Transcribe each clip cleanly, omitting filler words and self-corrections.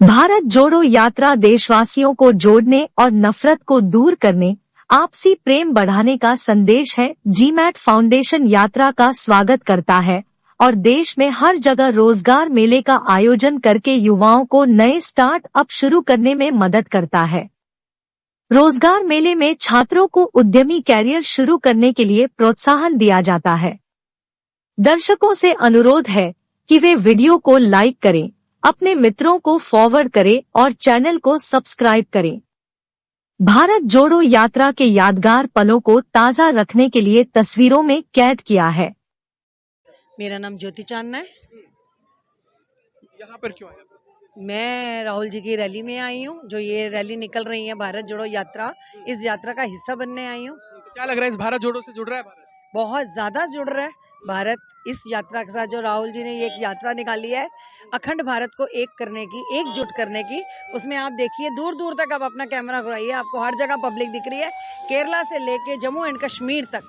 भारत जोड़ो यात्रा देशवासियों को जोड़ने और नफरत को दूर करने, आपसी प्रेम बढ़ाने का संदेश है। जीमैट फाउंडेशन यात्रा का स्वागत करता है और देश में हर जगह रोजगार मेले का आयोजन करके युवाओं को नए स्टार्ट अप शुरू करने में मदद करता है। रोजगार मेले में छात्रों को उद्यमी कैरियर शुरू करने के लिए प्रोत्साहन दिया जाता है। दर्शकों से अनुरोध है कि वे वीडियो को लाइक करें, अपने मित्रों को फॉरवर्ड करें और चैनल को सब्सक्राइब करें। भारत जोड़ो यात्रा के यादगार पलों को ताज़ा रखने के लिए तस्वीरों में कैद किया है। मेरा नाम ज्योति चांदना है। यहाँ पर क्यों आया? मैं राहुल जी की रैली में आई हूँ। जो ये रैली निकल रही है भारत जोड़ो यात्रा, इस यात्रा का हिस्सा बनने आई हूँ। तो क्या लग रहा है, इस भारत जोड़ो से जुड़ रहा है भारत? बहुत ज्यादा जुड़ रहा है भारत इस यात्रा के साथ। जो राहुल जी ने ये एक यात्रा निकाली है अखंड भारत को एक करने की, एकजुट करने की, उसमें आप देखिए दूर दूर तक आप अपना कैमरा घुराइए, आपको हर जगह पब्लिक दिख रही है। केरला से लेके जम्मू एंड कश्मीर तक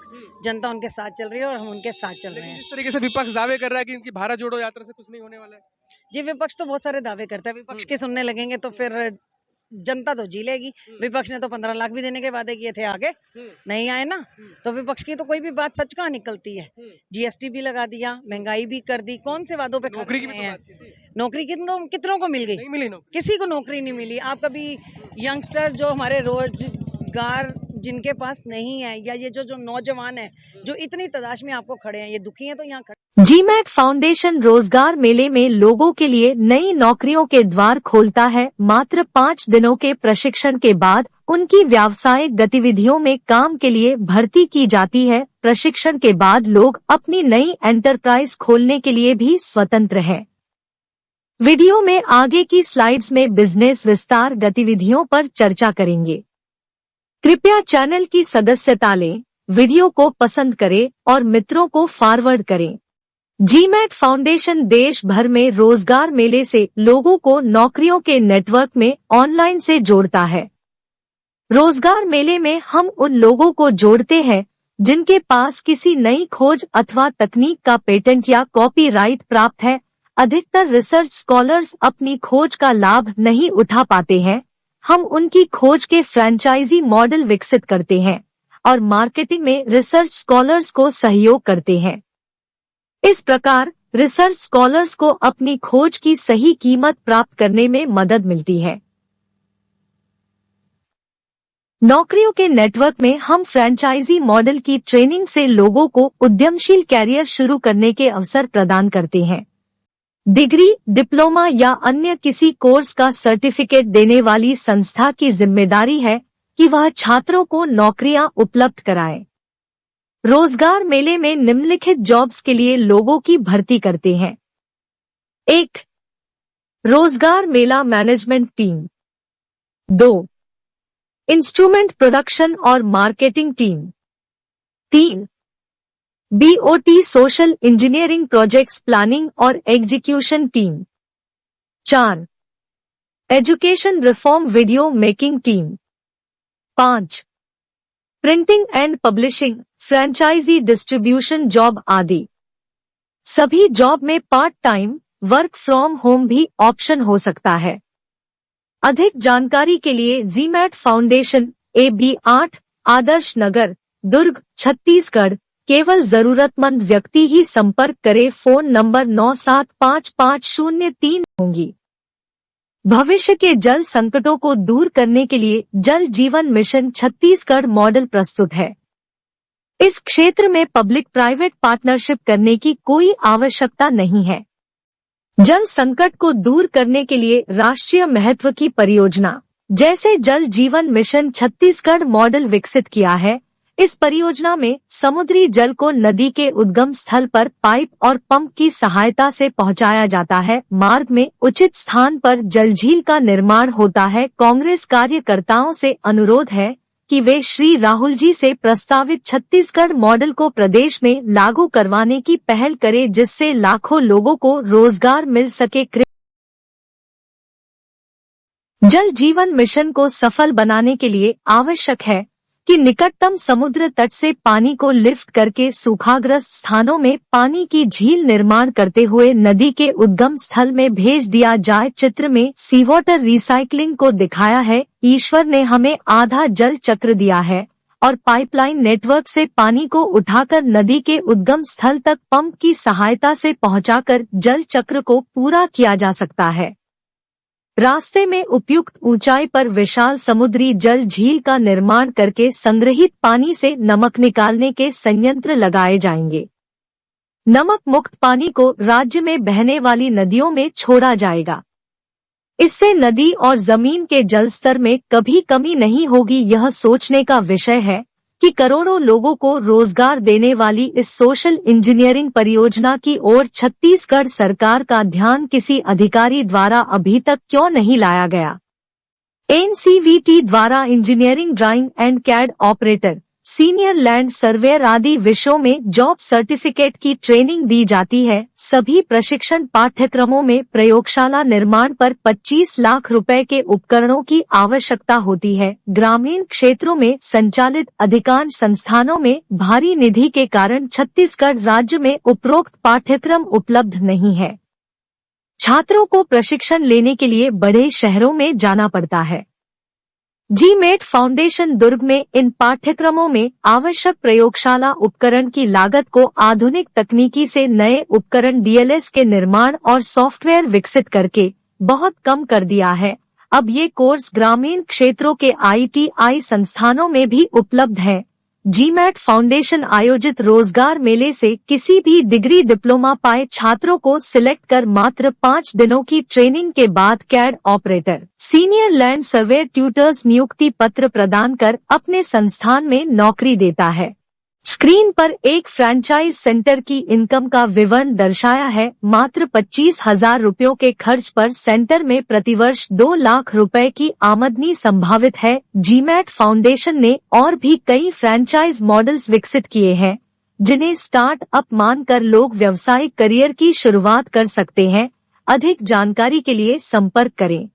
जनता उनके साथ चल रही है और हम उनके साथ चल रहे हैं। इस तरीके से विपक्ष दावे कर रहा है कि इनकी भारत जोड़ो यात्रा से कुछ नहीं होने वाला है। जी, विपक्ष तो बहुत सारे दावे करता है। विपक्ष के सुनने लगेंगे तो फिर जनता तो जी लेगी। विपक्ष ने तो 15 लाख भी देने के वादे किए थे, आगे नहीं आए ना। तो विपक्ष की तो कोई भी बात सच कहाँ निकलती है। जीएसटी भी लगा दिया, महंगाई भी कर दी, कौन से वादों पे नौकरी की भी हैं? तो बात की थी। नौकरी कितनों को मिल गई? नहीं मिली नौकरी। किसी को नौकरी नहीं मिली। आप कभी यंगस्टर्स जो हमारे रोजगार जिनके पास नहीं है, या ये जो नौजवान है जो इतनी तलाश में आपको खड़े हैं, ये दुखी हैं तो यहाँ खड़े। जीमैट फाउंडेशन रोजगार मेले में लोगों के लिए नई नौकरियों के द्वार खोलता है। मात्र 5 दिनों के प्रशिक्षण के बाद उनकी व्यावसायिक गतिविधियों में काम के लिए भर्ती की जाती है। प्रशिक्षण के बाद लोग अपनी नई एंटरप्राइज खोलने के लिए भी स्वतंत्र हैं। वीडियो में आगे की स्लाइड्स में बिजनेस विस्तार गतिविधियों पर चर्चा करेंगे। कृपया चैनल की सदस्यता लें, वीडियो को पसंद करें और मित्रों को फॉरवर्ड करें। जीमैट फाउंडेशन देश भर में रोजगार मेले से लोगों को नौकरियों के नेटवर्क में ऑनलाइन से जोड़ता है। रोजगार मेले में हम उन लोगों को जोड़ते हैं जिनके पास किसी नई खोज अथवा तकनीक का पेटेंट या कॉपीराइट प्राप्त है। अधिकतर रिसर्च स्कॉलर्स अपनी खोज का लाभ नहीं उठा पाते हैं। हम उनकी खोज के फ्रेंचाइजी मॉडल विकसित करते हैं और मार्केटिंग में रिसर्च स्कॉलर्स को सहयोग करते हैं। इस प्रकार रिसर्च स्कॉलर्स को अपनी खोज की सही कीमत प्राप्त करने में मदद मिलती है। नौकरियों के नेटवर्क में हम फ्रेंचाइजी मॉडल की ट्रेनिंग से लोगों को उद्यमशील कैरियर शुरू करने के अवसर प्रदान करते हैं। डिग्री, डिप्लोमा या अन्य किसी कोर्स का सर्टिफिकेट देने वाली संस्था की जिम्मेदारी है कि वह छात्रों को नौकरियां उपलब्ध कराए। रोजगार मेले में निम्नलिखित जॉब्स के लिए लोगों की भर्ती करते हैं। 1. रोजगार मेला मैनेजमेंट टीम। 2. इंस्ट्रूमेंट प्रोडक्शन और marketing team. 3. BOT social engineering projects planning और execution team. 4. Education reform video making team. 5. Printing and publishing, franchise distribution job आदि। सभी जॉब में part time work from home भी ऑप्शन हो सकता है। अधिक जानकारी के लिए GMAT foundation AB 8, Adarsh Nagar, Durg, Chhattisgarh. केवल जरूरतमंद व्यक्ति ही संपर्क करे। फोन नंबर 975503 होंगी। भविष्य के जल संकटों को दूर करने के लिए जल जीवन मिशन छत्तीसगढ़ मॉडल प्रस्तुत है। इस क्षेत्र में पब्लिक प्राइवेट पार्टनरशिप करने की कोई आवश्यकता नहीं है। जल संकट को दूर करने के लिए राष्ट्रीय महत्व की परियोजना जैसे जल जीवन मिशन छत्तीसगढ़ मॉडल विकसित किया है। इस परियोजना में समुद्री जल को नदी के उद्गम स्थल पर पाइप और पंप की सहायता से पहुंचाया जाता है। मार्ग में उचित स्थान पर जलझील का निर्माण होता है। कांग्रेस कार्यकर्ताओं से अनुरोध है कि वे श्री राहुल जी से प्रस्तावित छत्तीसगढ़ मॉडल को प्रदेश में लागू करवाने की पहल करें, जिससे लाखों लोगों को रोजगार मिल सके। जल जीवन मिशन को सफल बनाने के लिए आवश्यक है कि निकटतम समुद्र तट से पानी को लिफ्ट करके सूखाग्रस्त स्थानों में पानी की झील निर्माण करते हुए नदी के उद्गम स्थल में भेज दिया जाए। चित्र में सी वाटर रिसाइकलिंग को दिखाया है। ईश्वर ने हमें आधा जल चक्र दिया है और पाइपलाइन नेटवर्क से पानी को उठाकर नदी के उद्गम स्थल तक पंप की सहायता से पहुंचाकर जल चक्र को पूरा किया जा सकता है। रास्ते में उपयुक्त ऊंचाई पर विशाल समुद्री जल झील का निर्माण करके संग्रहित पानी से नमक निकालने के संयंत्र लगाए जाएंगे। नमक मुक्त पानी को राज्य में बहने वाली नदियों में छोड़ा जाएगा। इससे नदी और जमीन के जल स्तर में कभी कमी नहीं होगी। यह सोचने का विषय है कि करोड़ों लोगों को रोजगार देने वाली इस सोशल इंजीनियरिंग परियोजना की ओर छत्तीसगढ़ सरकार का ध्यान किसी अधिकारी द्वारा अभी तक क्यों नहीं लाया गया। एनसीवीटी द्वारा engineering drawing and CAD operator, senior land surveyor आदि विषयों में जॉब सर्टिफिकेट की ट्रेनिंग दी जाती है। सभी प्रशिक्षण पाठ्यक्रमों में प्रयोगशाला निर्माण पर 25 लाख रुपए के उपकरणों की आवश्यकता होती है। ग्रामीण क्षेत्रों में संचालित अधिकांश संस्थानों में भारी निधि के कारण छत्तीसगढ़ राज्य में उपरोक्त पाठ्यक्रम उपलब्ध नहीं है। छात्रों को प्रशिक्षण लेने के लिए बड़े शहरों में जाना पड़ता है। जीमेट फाउंडेशन दुर्ग में इन पाठ्यक्रमों में आवश्यक प्रयोगशाला उपकरण की लागत को आधुनिक तकनीकी से नए उपकरण डीएलएस के निर्माण और सॉफ्टवेयर विकसित करके बहुत कम कर दिया है। अब ये कोर्स ग्रामीण क्षेत्रों के आईटीआई संस्थानों में भी उपलब्ध है। जीमेट फाउंडेशन आयोजित रोजगार मेले से किसी भी डिग्री डिप्लोमा पाए छात्रों को सिलेक्ट कर मात्र 5 दिनों की ट्रेनिंग के बाद CAD operator, senior land surveyor tutors नियुक्ति पत्र प्रदान कर अपने संस्थान में नौकरी देता है। स्क्रीन पर एक फ्रैंचाइज सेंटर की इनकम का विवरण दर्शाया है। मात्र 25,000 रुपयों के खर्च पर सेंटर में प्रतिवर्ष 2 लाख रुपए की आमदनी संभावित है। जीमेट फाउंडेशन ने और भी कई फ्रैंचाइज मॉडल्स विकसित किए हैं जिन्हें स्टार्ट अप मानकर लोग व्यावसायिक करियर की शुरुआत कर सकते हैं। अधिक जानकारी के लिए संपर्क करें।